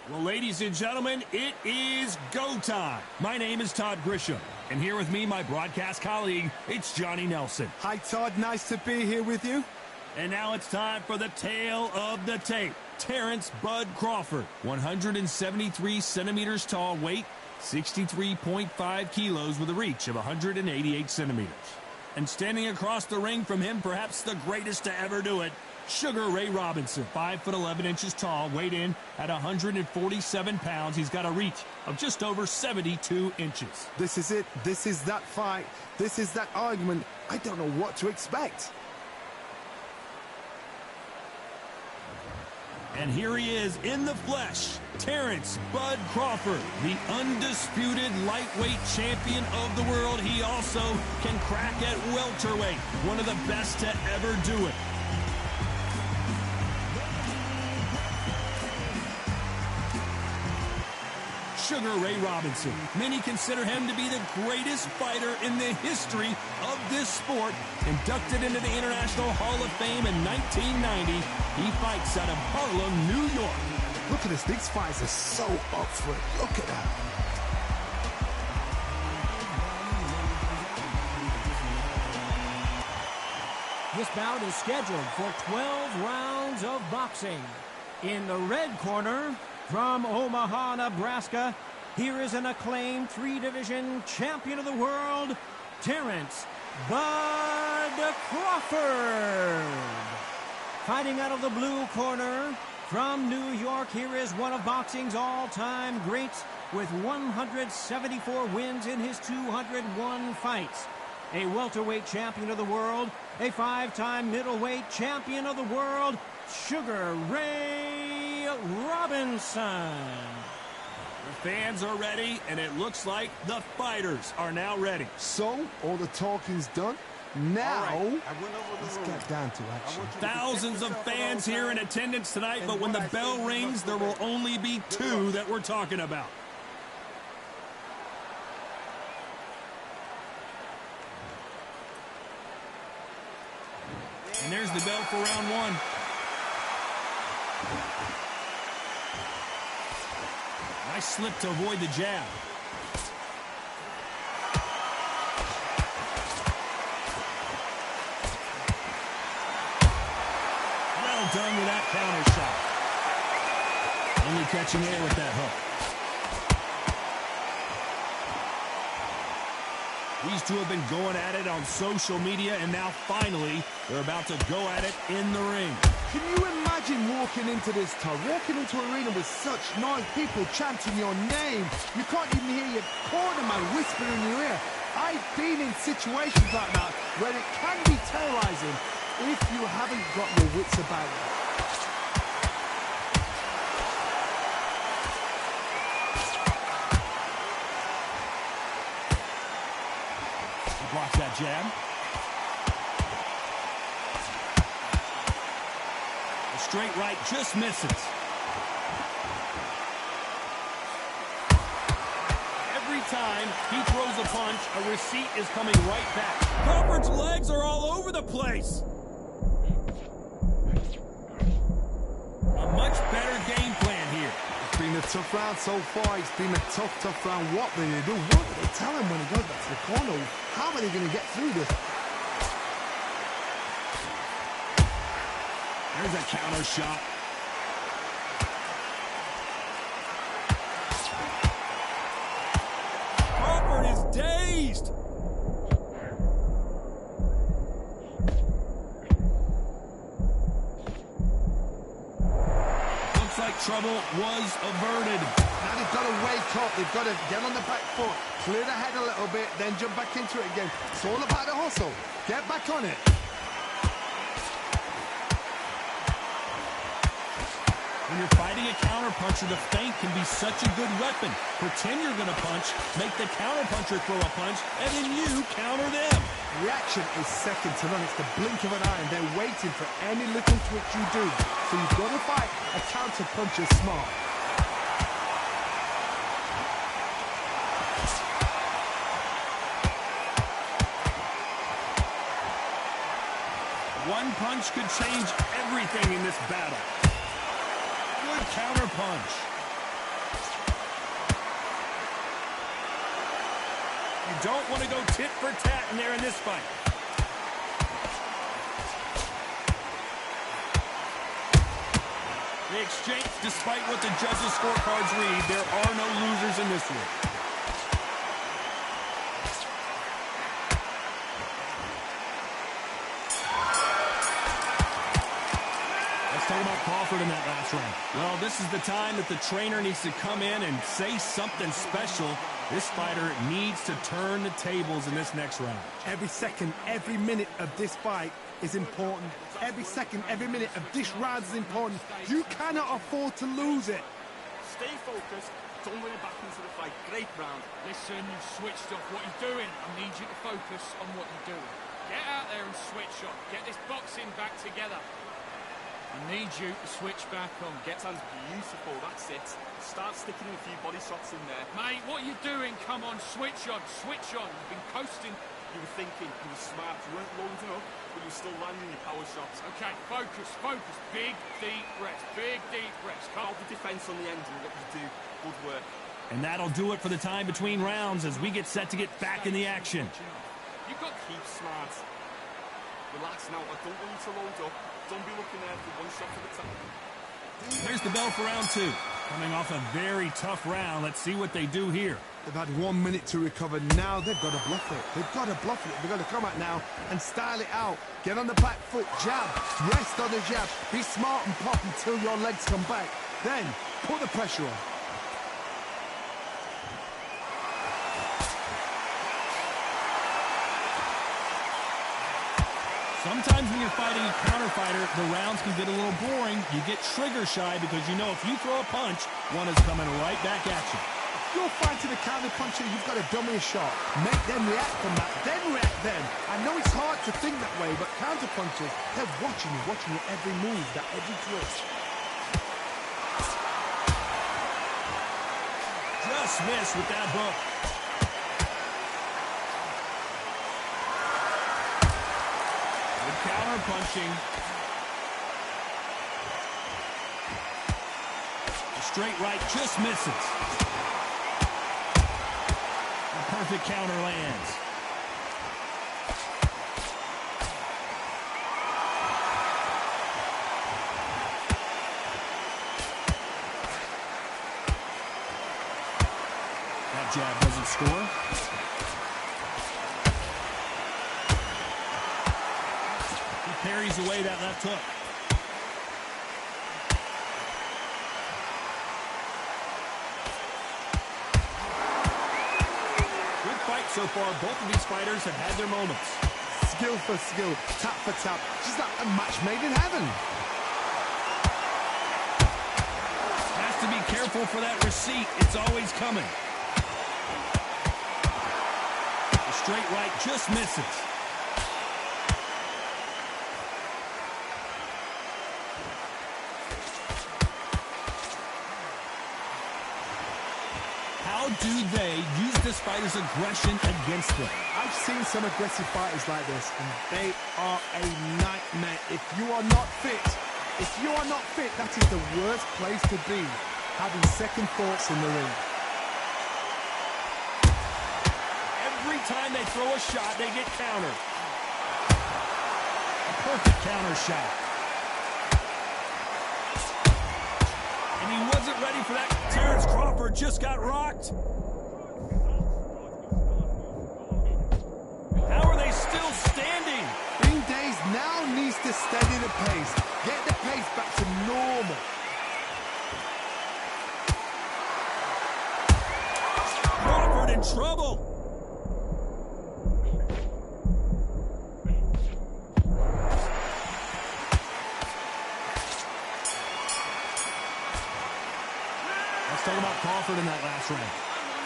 Well, ladies and gentlemen, it is go time. My name is Todd Grisham, and here with me, my broadcast colleague, it's Johnny Nelson. Hi, Todd. Nice to be here with you. And now it's time for the tale of the tape. Terrence Bud Crawford, 173 centimeters tall, weight 63.5 kilos with a reach of 188 centimeters. And standing across the ring from him, perhaps the greatest to ever do it, Sugar Ray Robinson, 5'11" tall, weighed in at 147 pounds. He's got a reach of just over 72 inches. This is it. This is that fight. This is that argument. I don't know what to expect. And here he is in the flesh, Terrence Bud Crawford, the undisputed lightweight champion of the world. He also can crack at welterweight, one of the best to ever do it. Sugar Ray Robinson. Many consider him to be the greatest fighter in the history of this sport. Inducted into the International Hall of Fame in 1990, he fights out of Harlem, New York. Look at this. These fights are so up for it. Look at that. This bout is scheduled for 12 rounds of boxing. In the red corner, from Omaha, Nebraska, here is an acclaimed three-division champion of the world, Terrence Bud Crawford. Fighting out of the blue corner, from New York, here is one of boxing's all-time greats with 174 wins in his 201 fights. A welterweight champion of the world, a five-time middleweight champion of the world, Sugar Ray Robinson. The fans are ready, and it looks like the fighters are now ready. So, all the talking's done. Now, let's get down to action. Thousands of fans here in attendance tonight, but when the bell rings, there will only be two that we're talking about. And there's the bell for round one. Nice slip to avoid the jab. Well done with that counter shot. Only catching air with that hook. These two have been going at it on social media, and now finally they're about to go at it in the ring. Can you imagine walking into this, Todd? Walking into an arena with such noise, people chanting your name. You can't even hear your cornerman whispering in your ear. I've been in situations like that where it can be terrorizing if you haven't got your wits about you. Blocks that jab. The straight right just misses. Every time he throws a punch, a receipt is coming right back. Crawford's legs are all over the place. A much better game plan here. It's been a tough round so far. It's been a tough round. What will they do? What will they tell him when he goes back to the corner? How are they going to get through this? There's a counter shot. Crawford is dazed. Looks like trouble was averted. Now they've got to wake up. They've got to get on the back foot, clear the head a little bit, then jump back into it again. It's all about the hustle. Get back on it. When you're fighting a counterpuncher, the feint can be such a good weapon. Pretend you're going to punch, make the counterpuncher throw a punch, and then you counter them. Reaction is second to none. It's the blink of an eye, and they're waiting for any little twitch you do. So you've got to fight a counterpuncher smart. One punch could change everything in this battle. Good counter punch. don't want to go tit for tat in there in this fight. They exchange. Despite what the judges' scorecards read, there are no losers in this one. Talk about Crawford in that last round. Well, this is the time that the trainer needs to come in and say something special. This fighter needs to turn the tables in this next round. Every second, every minute of this fight is important. Every second, every minute of this round is important. You cannot afford to lose it. Stay focused. Don't win it back into the fight. Great round. Listen, you've switched off. What you're doing, I need you to focus on what you're doing. Get out there and switch off. Get this boxing back together. I need you to switch back on. Gets hands beautiful, that's it. Start sticking a few body shots in there. Mate, what are you doing? Come on, switch on, switch on. You've been coasting. You were thinking, you were smart, you weren't loading up, but you were still landing your power shots. Okay, focus, focus. Big, deep breaths, big, deep breaths. Hold the defense on the end and what you do. Good work. And that'll do it for the time between rounds as we get set to get back in the action. You've got to keep smart. Relax now, I don't want you to load up. Don't be looking there for one shot at a time. There's the bell for round two. Coming off a very tough round. Let's see what they do here. They've had 1 minute to recover. Now they've got to bluff it. They've got to bluff it. They've got to come out now and style it out. Get on the back foot, jab. Rest on the jab. Be smart and pop until your legs come back. Then put the pressure on. Sometimes when you're fighting a counter fighter, the rounds can get a little boring. You get trigger shy because you know if you throw a punch, one is coming right back at you. If you're fighting a counter puncher, you've got to dummy a shot. Make them react from that, then react then. I know it's hard to think that way, but counter punchers, they're watching you every move, that every twist. Just missed with that hook. Counter punching. A straight right just misses. A perfect counter lands. That jab doesn't score. Parries away that left hook. Good fight so far. Both of these fighters have had their moments. Skill for skill, tap for tap. Just like a match made in heaven. Has to be careful for that receipt. It's always coming. The straight right just misses. How do they use this fighter's aggression against them? I've seen some aggressive fighters like this, and they are a nightmare. If you are not fit, that is the worst place to be, having second thoughts in the ring. Every time they throw a shot, they get countered. A perfect counter shot. And he wasn't ready for that. Terrence Crawford just got rocked. How are they still standing? Bing Days now needs to steady the pace. Get the pace back to normal. Crawford in trouble. Talk about Crawford in that last round.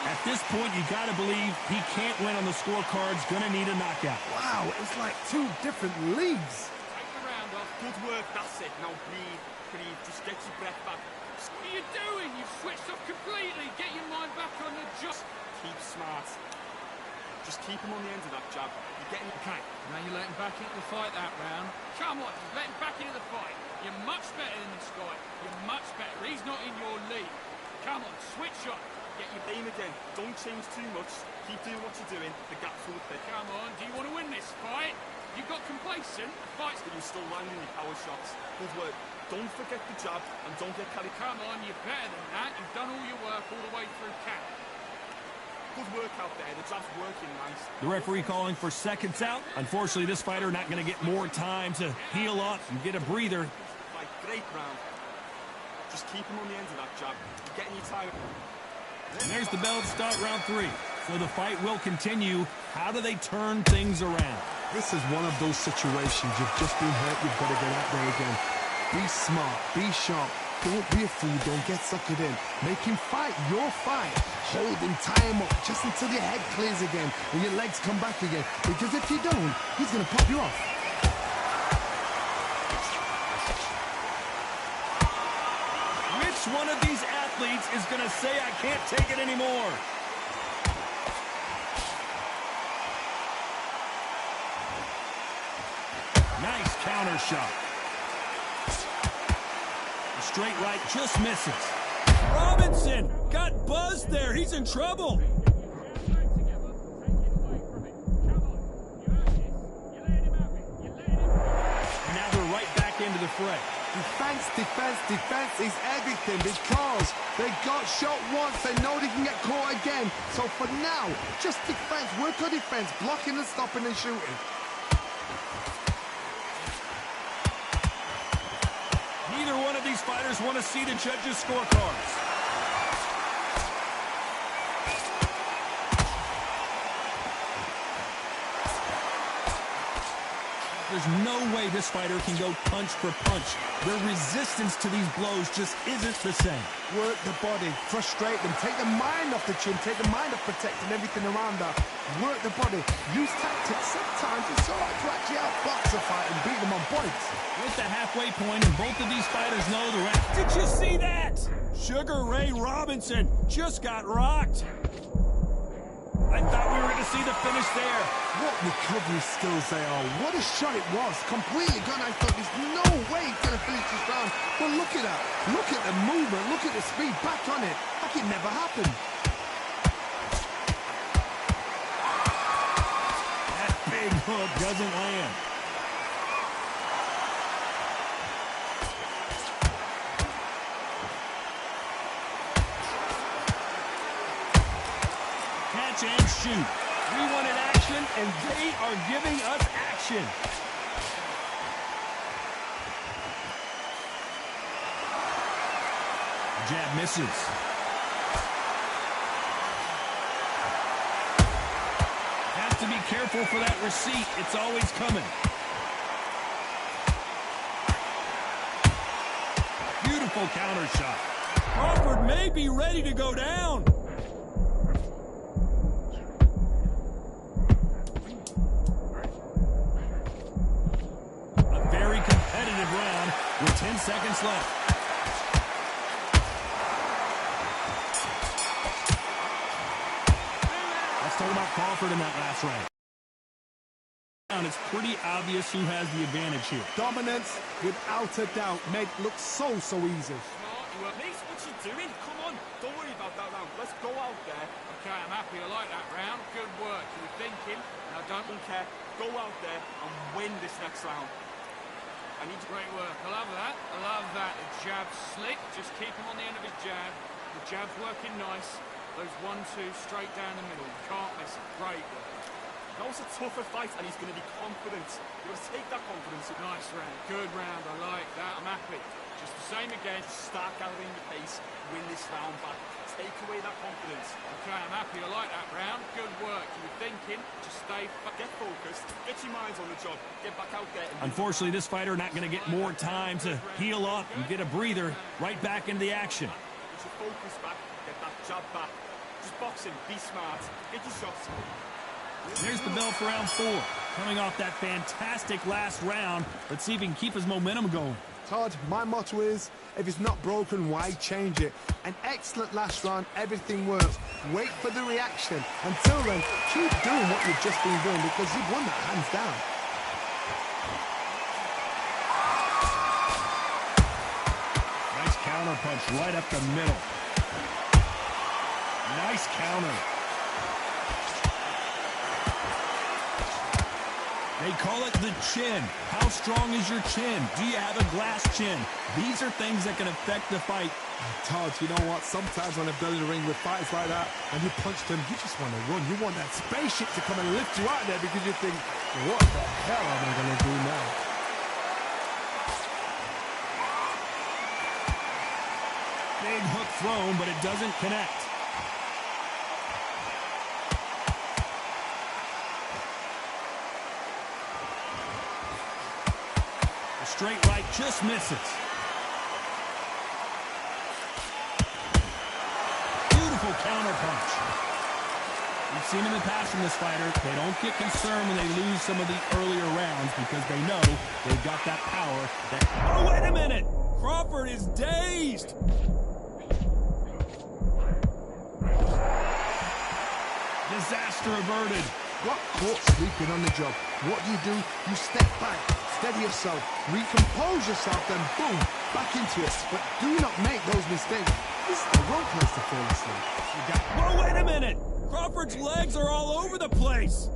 At this point, you got to believe he can't win on the scorecards. Going to need a knockout. Wow, it's like two different leagues. Take the round off. Good work, that's it. Now breathe. Just get your breath back. What are you doing? You've switched off completely. Get your mind back on the job. Keep smart. Just keep him on the end of that jab. You're getting... Okay, now you're letting back into the fight that round. Come on, you're letting back into the fight. You're much better than this guy. You're much better. He's not in your league. Come on, switch shot. Get your aim again. Don't change too much. Keep doing what you're doing. The gap's full of thick. Come on, do you want to win this fight? You got complacent. The fight's... But you're still landing your power shots. Good work. Don't forget the jab and don't get carried. Come on, you're better than that. You've done all your work all the way through camp. Good work out there. The jab's working nice. The referee calling for seconds out. Unfortunately, this fighter not going to get more time to heal up and get a breather. Like, great round. Just keep him on the end of that jab. You're getting your time. And there's the bell to start round 3. So the fight will continue. How do they turn things around? This is one of those situations. You've just been hurt. You've got to get out there again. Be smart. Be sharp. Don't be a fool. Don't get suckered in. Make him fight your fight. Hold him, tie him up just until your head clears again and your legs come back again. Because if you don't, he's going to pop you off. Which one of these athletes is going to say, I can't take it anymore? Nice counter shot. The straight right just misses. Robinson got buzzed there. He's in trouble. Now they're right back into the fray. Defense, defense, defense is everything because they got shot once. They know they can get caught again. So for now, just defense. Work on defense. Blocking and stopping and shooting. Neither one of these fighters want to see the judges' scorecards. There's no way this fighter can go punch for punch. Their resistance to these blows just isn't the same. Work the body, frustrate them, take the mind off the chin, take the mind off protecting everything around that. Work the body, use tactics. Sometimes it's all right to actually outbox a fight and beat them on points. With the halfway point, and both of these fighters know the rest. Did you see that? Sugar Ray Robinson just got rocked. I thought we were going to see the finish there. What recovery skills they are. What a shot it was. Completely gone. I thought there's no way he's going to finish this round. But look at that. Look at the movement. Look at the speed. Back on it. Like it never happened. That big hook doesn't land. Catch and shoot. We wanted action, and they are giving us action. Jab misses. Has to be careful for that receipt. It's always coming. Beautiful counter shot. Crawford may be ready to go down. With 10 seconds left. Let's talk about Crawford in that last round. It's pretty obvious who has the advantage here. Dominance, without a doubt, made it look so easy. Smart, Mace, what you doing? Come on, don't worry about that round. Let's go out there. Okay, I'm happy. I like that round. Good work. You were thinking. Now don't care. Go out there and win this next round. I need great work. I love that. I love that. The jab's slick. Just keep him on the end of his jab. The jab's working nice. Those 1-2 straight down the middle. You can't miss it. Great work. That was a tougher fight, and he's going to be confident. You've got to take that confidence. Nice round. Good round. I like that. I'm happy. Just the same again. Start gathering the pace. Win this round back. Take away that confidence. Okay, I'm happy. I like that round. Good work. You were thinking. Just stay. Get focused. Get your minds on the job. Get back out there. Unfortunately, this fighter not going to get more time to heal up and get a breather. Right back into the action. Get your focus back. Get that jab back. Just boxing. Be smart. Get your shots. There's the bell for round 4. Coming off that fantastic last round. Let's see if he can keep his momentum going. Todd, my motto is, if it's not broken, why change it? An excellent last round, everything works. Wait for the reaction. Until then, keep doing what you've just been doing because you've won that hands down. Nice counter punch right up the middle. Nice counter. They call it the chin. How strong is your chin? Do you have a glass chin? These are things that can affect the fight. Todd, you know what? Sometimes when they're building a ring with fights like that, and you punch them, you just want to run. You want that spaceship to come and lift you out there because you think, what the hell am I going to do now? Big hook thrown, but it doesn't connect. The straight right just misses. Beautiful counter punch. We've seen in the past from this fighter, they don't get concerned when they lose some of the earlier rounds because they know they've got that power. Oh, wait a minute! Crawford is dazed! Disaster averted. Got caught sleeping on the job. What do? You step back, steady yourself, recompose yourself, then boom, back into it. But do not make those mistakes. This is the wrong place to fall asleep. Whoa, wait a minute! Crawford's legs are all over the place.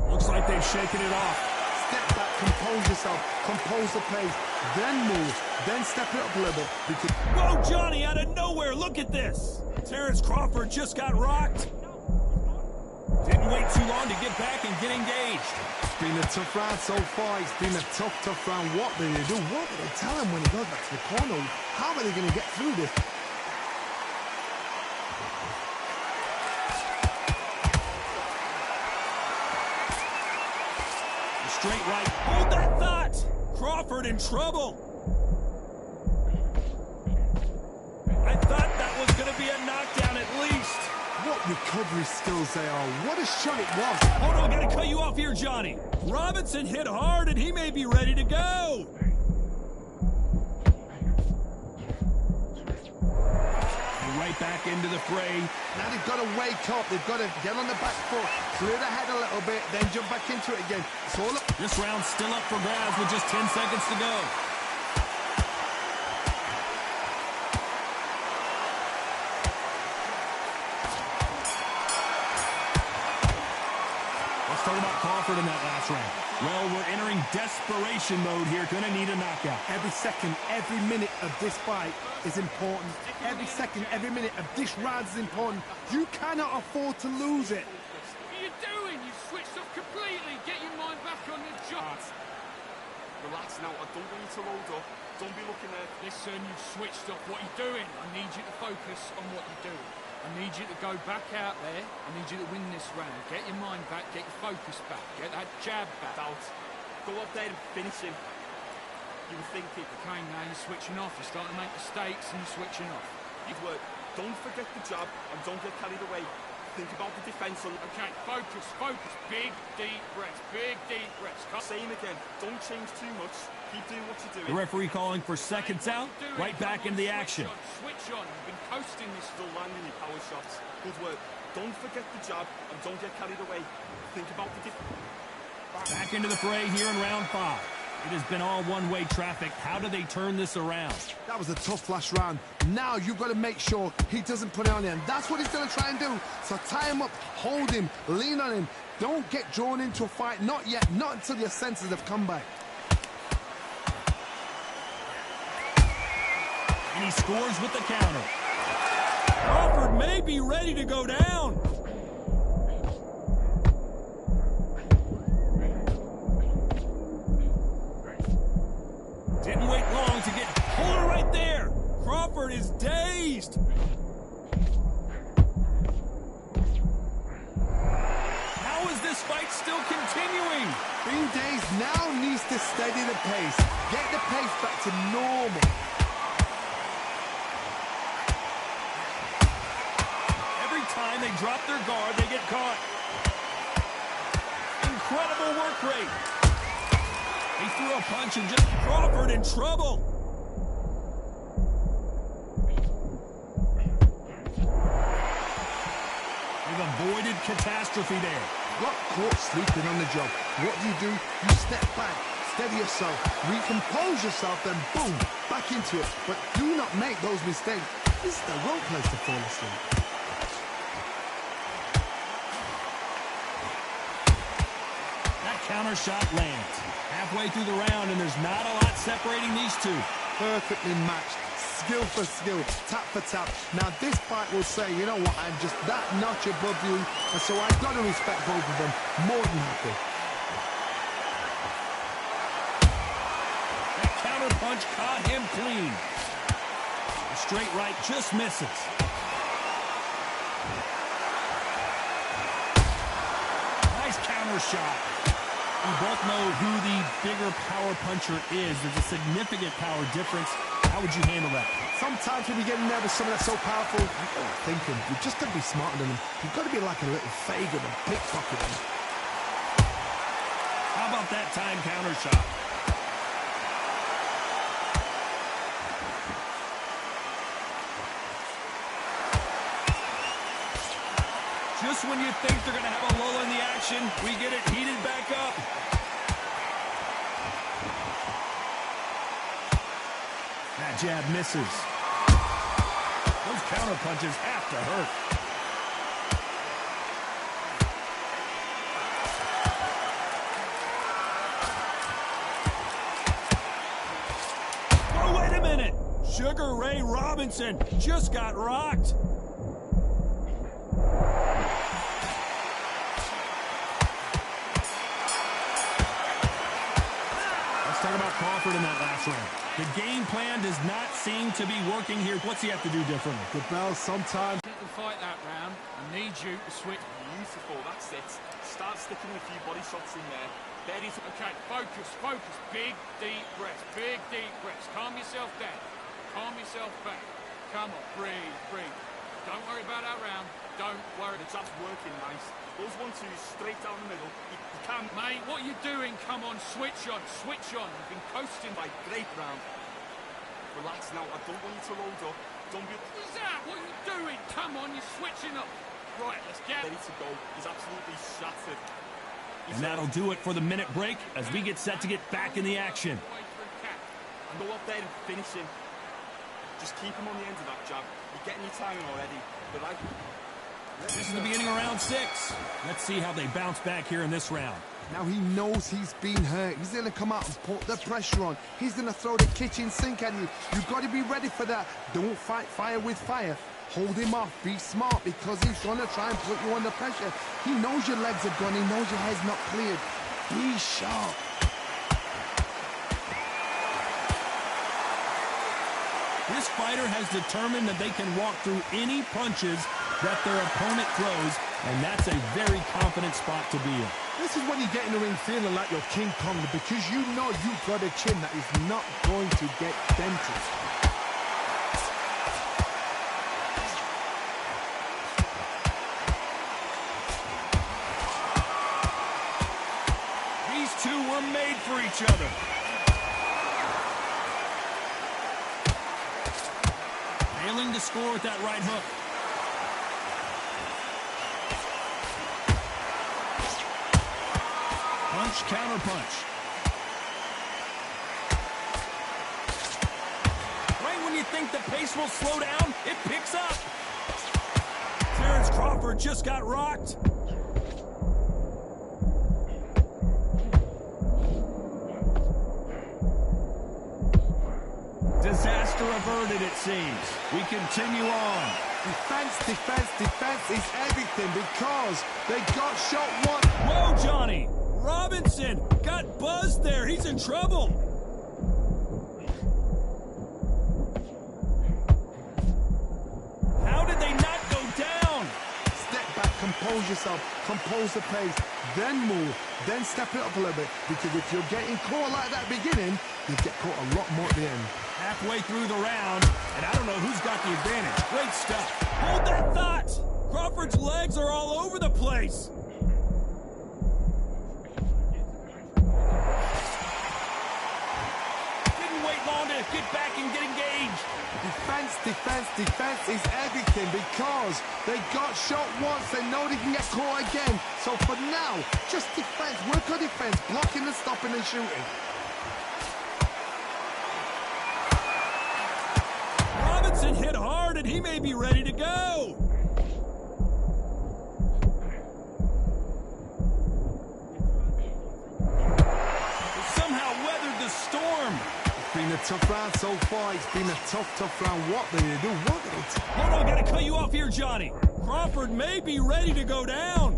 Looks like they've shaken it off. Step back, compose yourself, compose the pace, then move, then step it up a little bit. Whoa, Johnny, out of nowhere, look at this! Terrence Crawford just got rocked. Didn't wait too long to get back and get engaged. It's been a tough round so far. It's been a tough round. What do they do? What do they tell him when he goes back to the corner? How are they going to get through this? The straight right. Hold that thought! Crawford in trouble. I thought that was going to be a knockdown at least. What recovery skills they are. What a shot it was. Hold on, I got to cut you off here, Johnny. Robinson hit hard, and he may be ready to go. And right back into the fray. Now they've got to wake up. They've got to get on the back foot, clear the head a little bit, then jump back into it again. It's all up. This round's still up for grabs with just 10 seconds to go. Talk about Crawford in that last round. Well, we're entering desperation mode here. Gonna need a knockout. Every second, every minute of this fight is important. Every second, every minute of this round is important. You cannot afford to lose it. What are you doing? You've switched off completely. Get your mind back on the job. Relax now. I don't want you to load up. Don't be looking there. Listen, you've switched off. What are you doing? I need you to focus on what you're doing. I need you to go back out there. I need you to win this round. Get your mind back, get your focus back, get that jab back. Out. Go up there and finish him. You were thinking. Okay, now you're switching off. You're starting to make mistakes and you're switching off. Good work. Don't forget the jab and don't get carried away. Think about the defense. Okay, focus, focus. Big, deep breaths. Big, deep breaths. Same again. Don't change too much. Keep doing what you're doing. The referee calling for seconds out. Right back into the action. Switch on. You've been coasting this. Still landing your power shots. Good work. Don't forget the jab and don't get carried away. Think about the defense. Back into the fray here in round 5. It has been all one-way traffic. How do they turn this around? That was a tough last round. Now you've got to make sure he doesn't put it on him. That's what he's going to try and do. So tie him up, hold him, lean on him. Don't get drawn into a fight. Not yet. Not until your senses have come back. And he scores with the counter. Crawford may be ready to go down. Didn't wait long to get... Hold it right there! Crawford is dazed! How is this fight still continuing? Being dazed now needs to steady the pace. Get the pace back to normal. Every time they drop their guard, they get caught. Incredible work rate. He threw a punch and just Crawford in trouble. They've avoided catastrophe there. Got caught sleeping on the job. What do? You step back, steady yourself, recompose yourself, then boom, back into it. But do not make those mistakes. This is the wrong place to fall asleep. That counter shot lands. Halfway through the round, and there's not a lot separating these two. Perfectly matched. Skill for skill, tap for tap. Now this fight will say, you know what, I'm just that notch above you, and so I've got to respect both of them. More than happy. That counter punch caught him clean. A straight right just misses. Nice counter shot. We both know who the bigger power puncher is. There's a significant power difference. How would you handle that? Sometimes when you get nervous, someone that's so powerful, you've got to think him. You've just got to be smarter than him. You've got to be like a little Fagin and pickpocket him. How about that time counter shot? Just when you think they're going to have a lull in the action, we get it heated back up. That jab misses. Those counter punches have to hurt. Oh, wait a minute. Sugar Ray Robinson just got rocked. Let's talk about Crawford in that last round. The game plan does not seem to be working here. What's he have to do differently? The bell sometimes. Get the fight that round. I need you to switch. Beautiful, that's it. Start sticking a few body shots in there. There is. Okay, focus, focus. Big, deep breaths. Big, deep breaths. Calm yourself down. Calm yourself back. Come on, breathe, breathe. Don't worry about that round. Don't worry. The jab's working nice. Those 1-2s straight down the middle. You can. Mate, what are you doing? Come on, switch on, switch on. You've been coasting. Right, great round. Relax now. I don't want you to load up. Don't be. What's that? What are you doing? Come on, you're switching up. Right, let's get Ready to go. He's absolutely shattered. And that'll do it for the minute break as we get set to get back in the action. And go up there and finish him. Just keep him on the end of that jab. You're getting your timing already. But like. This is the beginning of round 6. Let's see how they bounce back here in this round. Now he knows he's been hurt. He's going to come out and put the pressure on. He's going to throw the kitchen sink at you. You've got to be ready for that. Don't fight fire with fire. Hold him off. Be smart because he's going to try and put you under pressure. He knows your legs are gone. He knows your head's not cleared. Be sharp. This fighter has determined that they can walk through any punches that their opponent throws, and that's a very confident spot to be in. This is when you get in the ring feeling like you're King Kong because you know you've got a chin that is not going to get dented. These two were made for each other. Failing to score with that right hook. Punch, counter punch. Right when you think the pace will slow down, it picks up. Terrence Crawford just got rocked. Disaster averted, it seems. We continue on. Defense, defense, defense is everything because they got shot once. Whoa, Johnny! Robinson got buzzed there. He's in trouble. How did they not go down? Step back, compose yourself, compose the pace, then move, then step it up a little bit. Because if you're getting caught like that beginning, you get caught a lot more at the end. Halfway through the round, and I don't know who's got the advantage. Great stuff. Hold that thought. Crawford's legs are all over the place. Didn't wait long to get back and get engaged. Defense, defense, defense is everything because they got shot once. They know they can get caught again. So for now, just defense, work on defense, blocking and stopping and shooting. Robinson hit hard and he may be ready to go. Somehow weathered the storm. It's been a tough round so far. It's been a tough round. What do they do? What do they do? Hold on, gotta cut you off here, Johnny. Crawford may be ready to go down.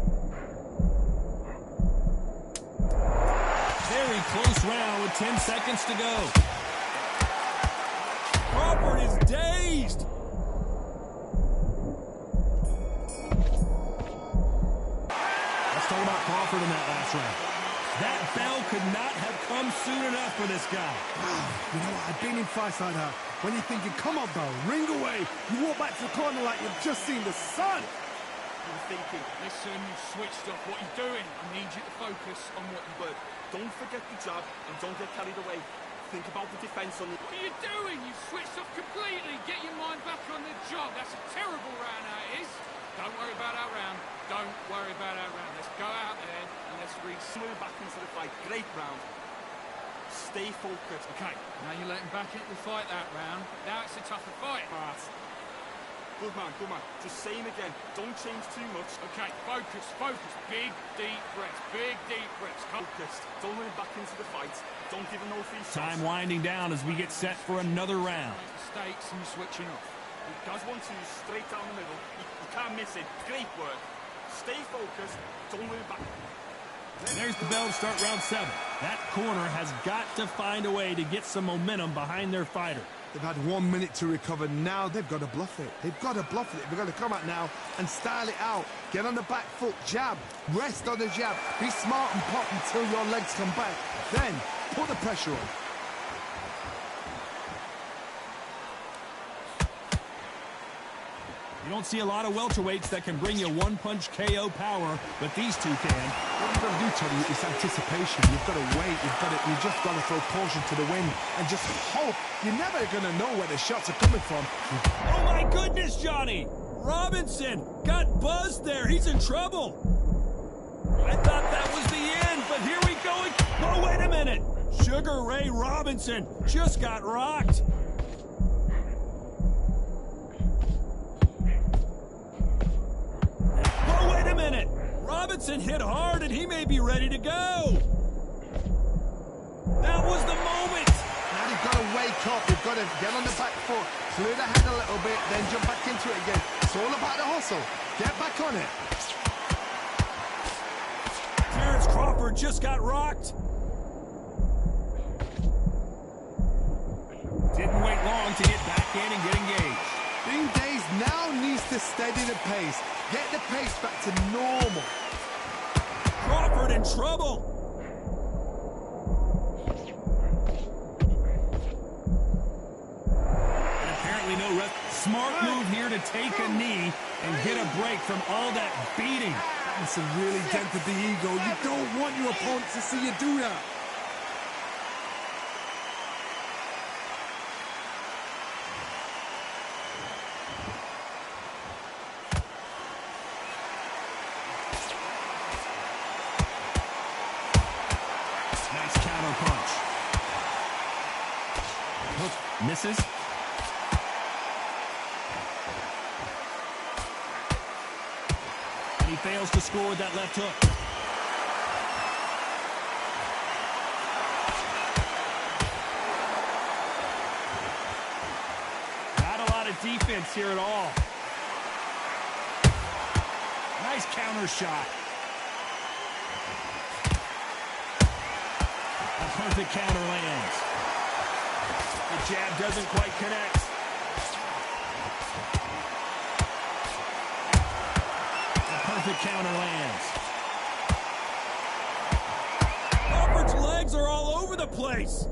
Very close round with 10 seconds to go. Crawford is dazed. Let's talk about Crawford in that last round. That bell could not have come soon enough for this guy. You know what? I've been in fights like that. When you're thinking, come on, bell, ring away. You walk back to the corner like you've just seen the sun. You're thinking, listen, you've switched off. What are you doing? I need you to focus on what you do. Don't forget the jab and don't get carried away. Think about the defense on the... What are you doing? You've switched off completely. Get your mind back on the job. That's a terrible round, that is. Don't worry about our round. Don't worry about our round. Let's go out there and let's Move back into the fight. Great round. Stay focused. Okay, now you're letting back into the fight that round. Now it's a tougher fight. Smart. Good man, good man. Just same again. Don't change too much. Okay, focus, focus. Big, deep breaths. Big, deep breaths. Focused. Don't run back into the fight. Don't give him no free shots. Time winding down as we get set for another round. Mistakes and switching off. He does want to straight down the middle. You can't miss it. Great work. Stay focused. Don't move back. There's the bell to start round 7. That corner has got to find a way to get some momentum behind their fighter. They've had 1 minute to recover. Now they've got to bluff it. They've got to bluff it. They've got to come out now and style it out. Get on the back foot, jab. Rest on the jab. Be smart and pop until your legs come back. Then put the pressure on. You don't see a lot of welterweights that can bring you one-punch KO power, but these two can. What you've got to do, Tony, is anticipation. You've got to wait. You've just got to throw caution to the wind and just hope. You're never going to know where the shots are coming from. Oh, my goodness, Johnny! Robinson got buzzed there. He's in trouble. I thought that was the end, but here we go. Oh, wait a minute. Sugar Ray Robinson just got rocked. Oh, wait a minute. Robinson hit hard, and he may be ready to go. That was the moment. Now they've got to wake up. They've got to get on the back foot, clear the head a little bit, then jump back into it again. It's all about the hustle. Get back on it. Terrence Crawford just got rocked. Didn't wait long to get back in and get engaged. Being dazed now needs to steady the pace. Get the pace back to normal. Crawford in trouble. And apparently no rest. Smart move here to take a knee and get a break from all that beating. It's a really dented the ego. You don't want your opponent to see you do that. Nice counter punch. Hook misses. He fails to score with that left hook. Not a lot of defense here at all. Nice counter shot. A perfect counter lands. The jab doesn't quite connect. Perfect counter lands. Crawford's legs are all over the place.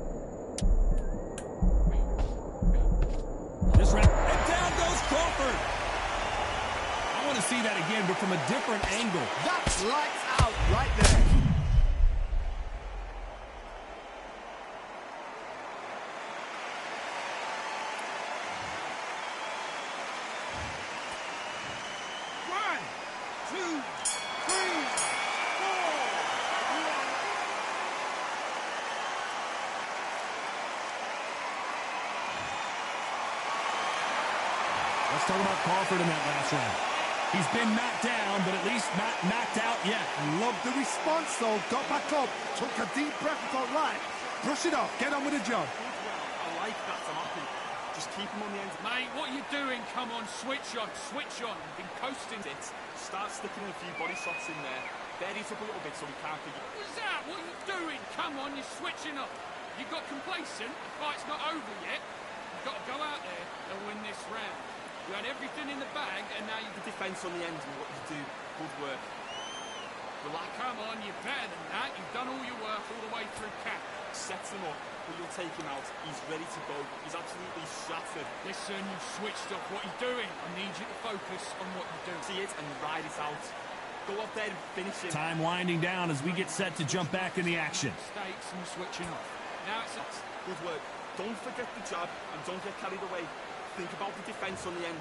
This round, and down goes Crawford. I want to see that again, but from a different angle. That's lights out right there. Let's talk about Crawford in that last round. He's been knocked down, but at least not knocked out yet. Love the response, though. Got back up, took a deep breath and thought, right, brush it off, get on with the job. I like that to happen. Just keep him on the end. Mate, what are you doing? Come on, switch on, switch on. You've been coasting it. Start sticking a few body shots in there. Bury it up a little bit so we can't figure. What's that? What are you doing? Come on, you're switching up. You got complacent. The fight's not over yet. You've got to go out there and win this round. You had everything in the bag, and now you... The defence on the end and what you do. Good work. Relax. Come on, you're better than that. You've done all your work all the way through cap. Sets him up, but you'll take him out. He's ready to go. He's absolutely shattered. Listen, you've switched up. What are you doing? I need you to focus on what you do. See it and ride it out. Go up there and finish him. Time winding down as we get set to jump back in the action. Mistakes and switching off. Now it's... Good work. Don't forget the jab and don't get carried away. Think about the defense on the end.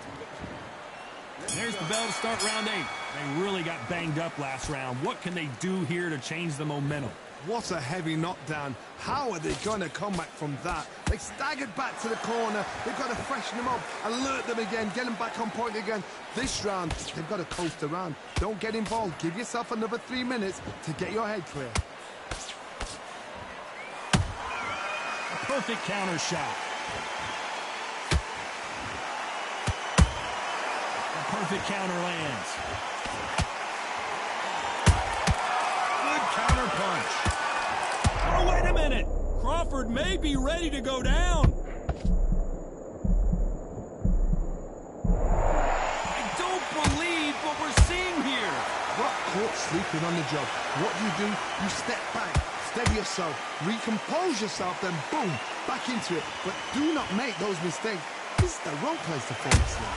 There's the bell to start round 8. They really got banged up last round. What can they do here to change the momentum? What a heavy knockdown. How are they going to come back from that? They staggered back to the corner. They've got to freshen them up, alert them again, get them back on point again. This round, they've got to coast around. Don't get involved. Give yourself another 3 minutes to get your head clear. A perfect counter shot. A perfect counter lands. Good counter punch. Oh, wait a minute. Crawford may be ready to go down. I don't believe what we're seeing here. Got caught sleeping on the job. What do? You step back, steady yourself, recompose yourself, then boom, back into it. But do not make those mistakes. This is the wrong place to fall asleep.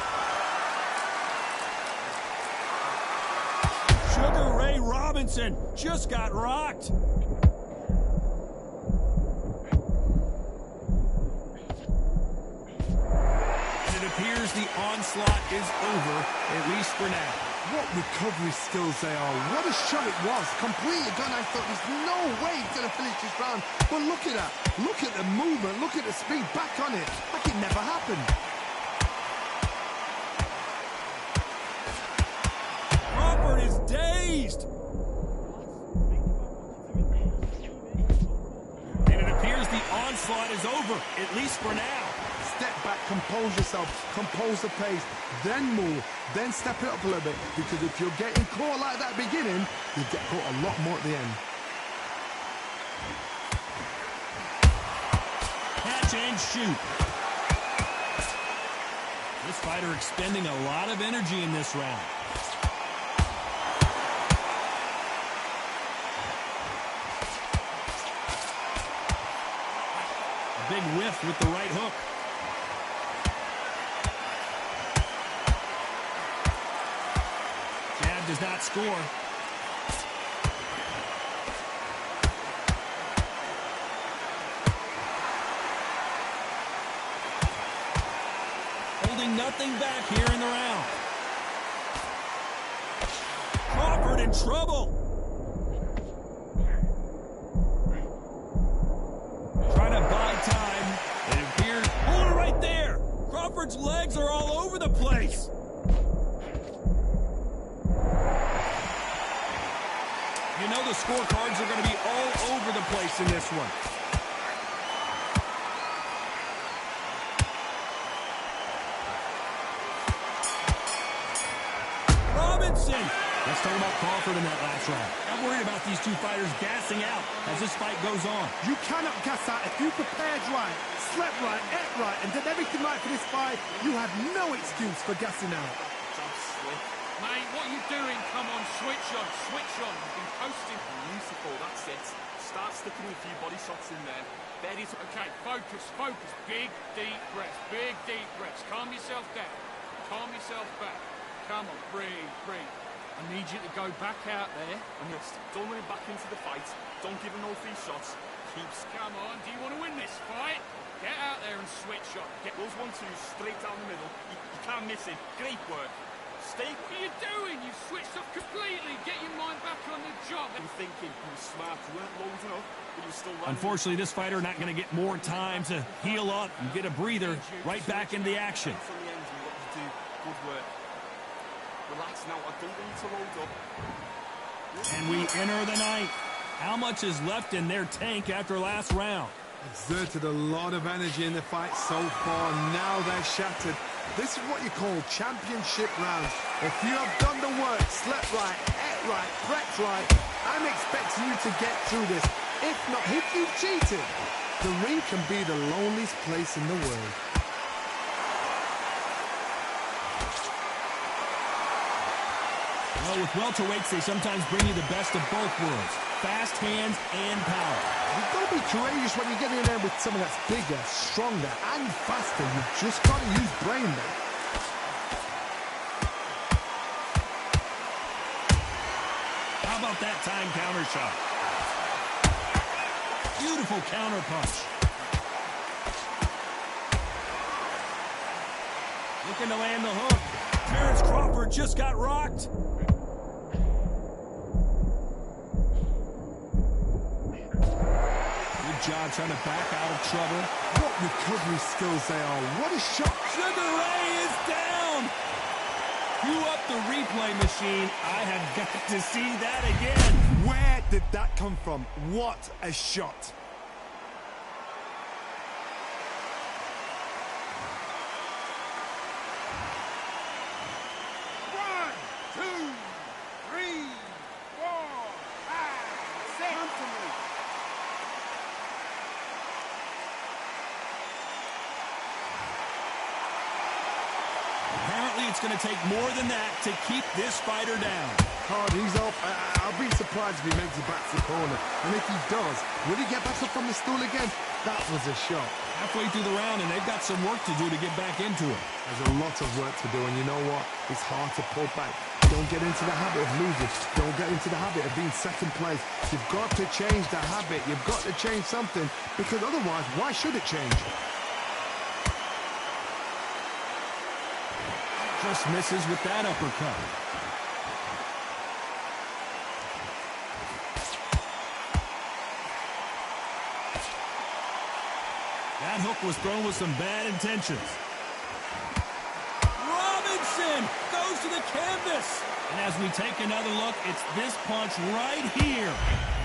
Sugar Ray Robinson just got rocked. And it appears the onslaught is over, at least for now. What recovery skills they are. What a shot it was. Completely gone. I thought there's no way he's going to finish this round. But look at that. Look at the movement. Look at the speed. Back on it. Like it never happened. Crawford is dazed. And it appears the onslaught is over, at least for now. Step back, compose yourself, compose the pace, then move, then step it up a little bit. Because if you're getting caught like that beginning, you get caught a lot more at the end. Catch and shoot. This fighter expending a lot of energy in this round. A big whiff with the right hook. Jab does not score. Holding nothing back here in the round. Crawford in trouble. Trying to buy time. It appears. Hold it right there. Crawford's legs are all over the place. You know the scorecards are going to be all over the place in this one. Robinson. Let's talk about Crawford in that last round. I'm worried about these two fighters gassing out as this fight goes on. You cannot gas out. If you prepared right, slept right, ate right, and did everything right for this fight, you have no excuse for gassing out. Mate, what are you doing? Come on, switch on, switch on. You've been coasting. Beautiful, that's it. Start sticking a few body shots in there. Bury it. Okay, focus, focus. Big, deep breaths. Big, deep breaths. Calm yourself down. Calm yourself back. Come on, breathe, breathe. I need you to go back out there. And just don't run him back into the fight. Don't give him no free shots. Keeps. Come on, do you want to win this fight? Get out there and switch on. Get those 1-2s straight down the middle. You can't miss it. Great work. Stay. What are you doing? You switched off completely. Get your mind back on the job. I'm thinking you were smart. You weren't loads enough, but you were still running. Unfortunately, this fighter not going to get more time to heal up and get a breather right back into the action. On the end, what you do. Good work. Relax now. I don't want you to load up. And we enter the ninth. How much is left in their tank after last round? Exerted a lot of energy in the fight so far. Now they're shattered. This is what you call championship rounds. If you have done the work, slept right, ate right, prepped right, I'm expecting you to get through this. If not, if you've cheated, the ring can be the loneliest place in the world. Well, with welterweights, they sometimes bring you the best of both worlds. Fast hands and power. You've got to be courageous when you get in there with someone that's bigger, stronger, and faster. You've just got to use brain there. How about that time counter shot? Beautiful counter punch. Looking to land the hook. Terrence Crawford just got rocked. Good job trying to back out of trouble. What recovery skills they are. What a shot. Sugar Ray is down. Cue up the replay machine. I have got to see that again. Where did that come from? What a shot. It's going to take more than that to keep this fighter down. Hard, he's up. I'll be surprised if he makes it back to the corner. And if he does, will he get back up from the stool again? That was a shot. Halfway through the round, and they've got some work to do to get back into it. There's a lot of work to do, and you know what? It's hard to pull back. Don't get into the habit of losing. Don't get into the habit of being second place. You've got to change the habit. You've got to change something, because otherwise, why should it change? Just misses with that uppercut. That hook was thrown with some bad intentions. Robinson goes to the canvas. And as we take another look, it's this punch right here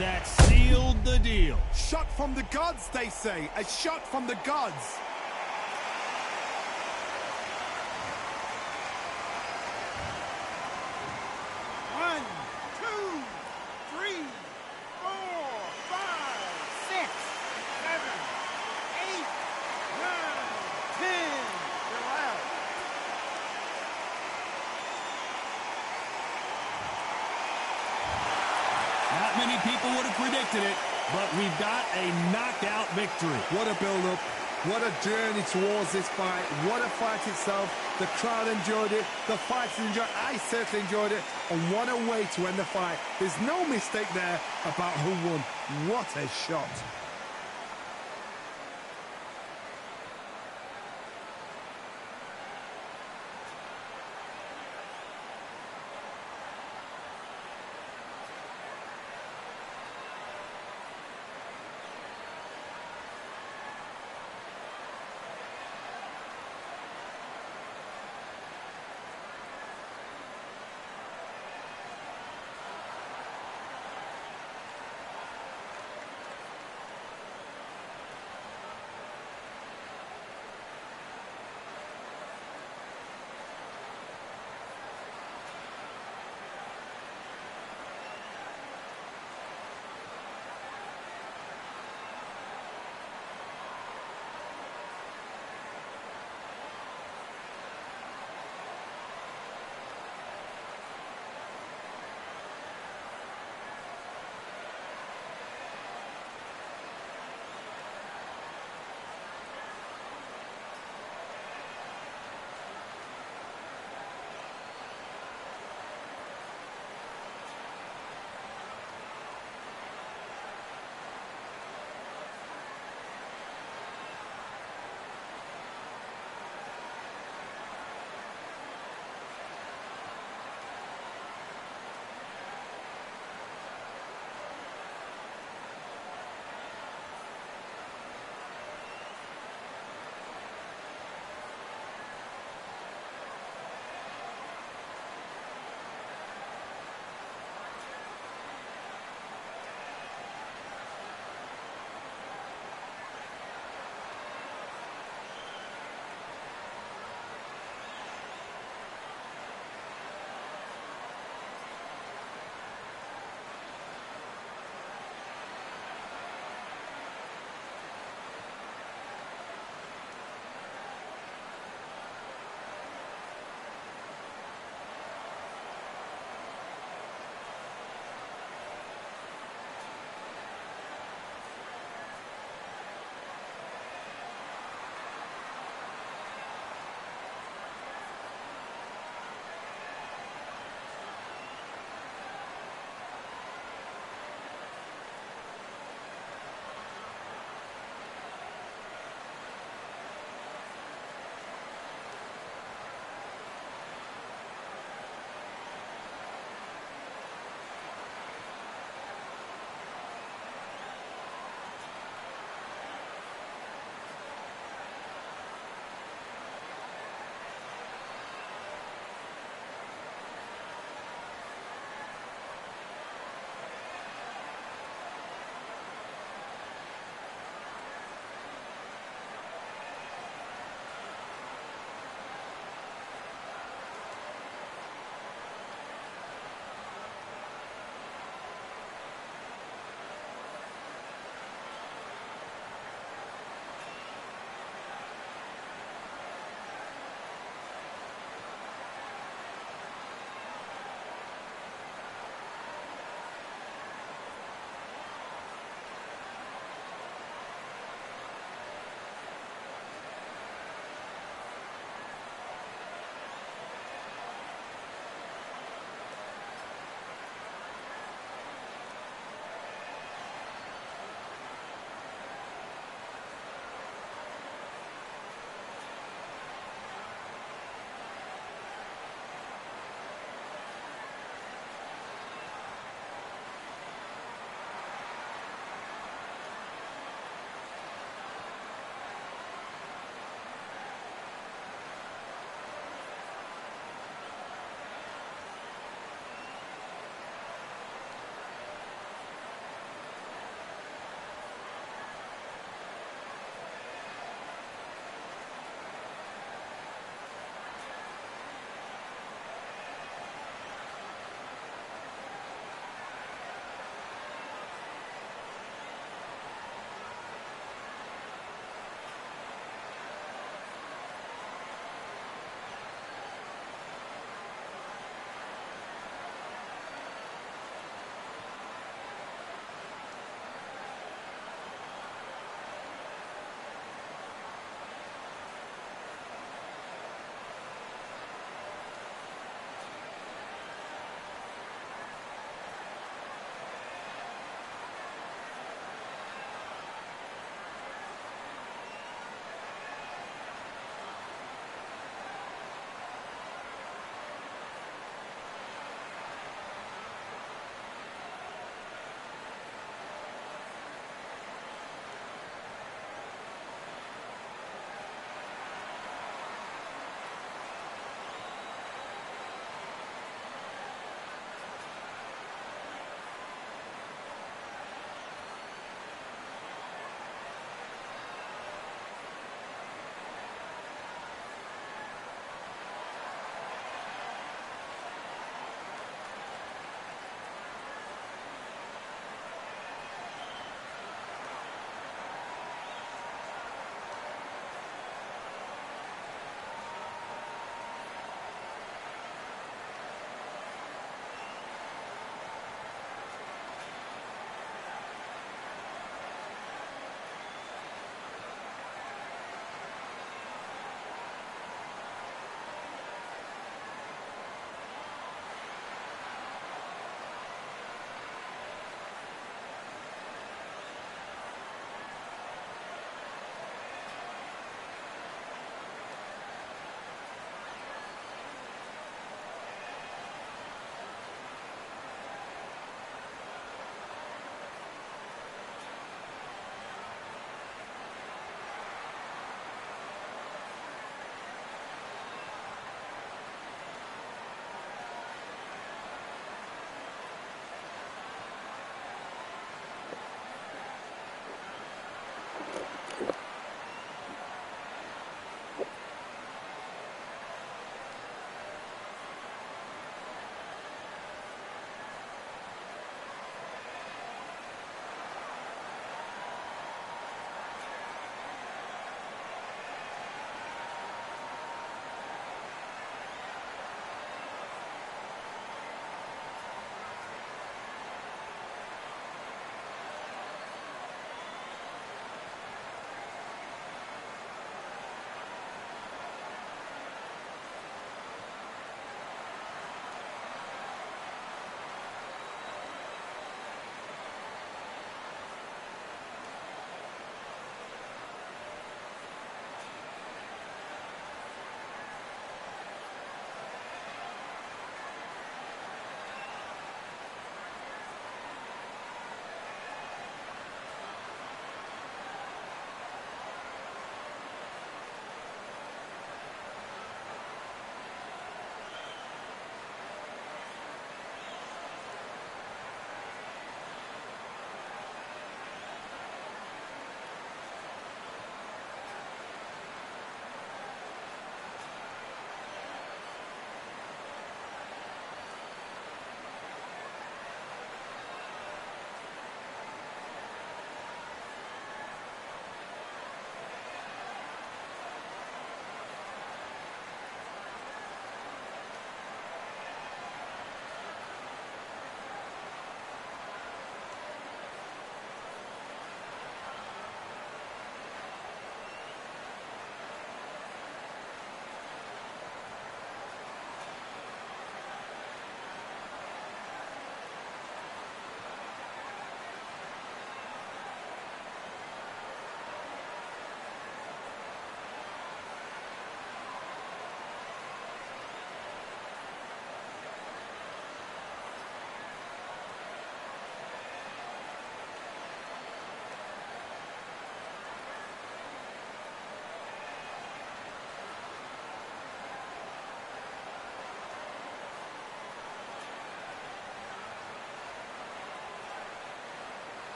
that sealed the deal. Shot from the gods, they say. A shot from the gods. Many people would have predicted it, but we've got a knockout victory. What a build-up. What a journey towards this fight. What a fight itself. The crowd enjoyed it. The fighters enjoyed it. I certainly enjoyed it. And what a way to end the fight. There's no mistake there about who won. What a shot.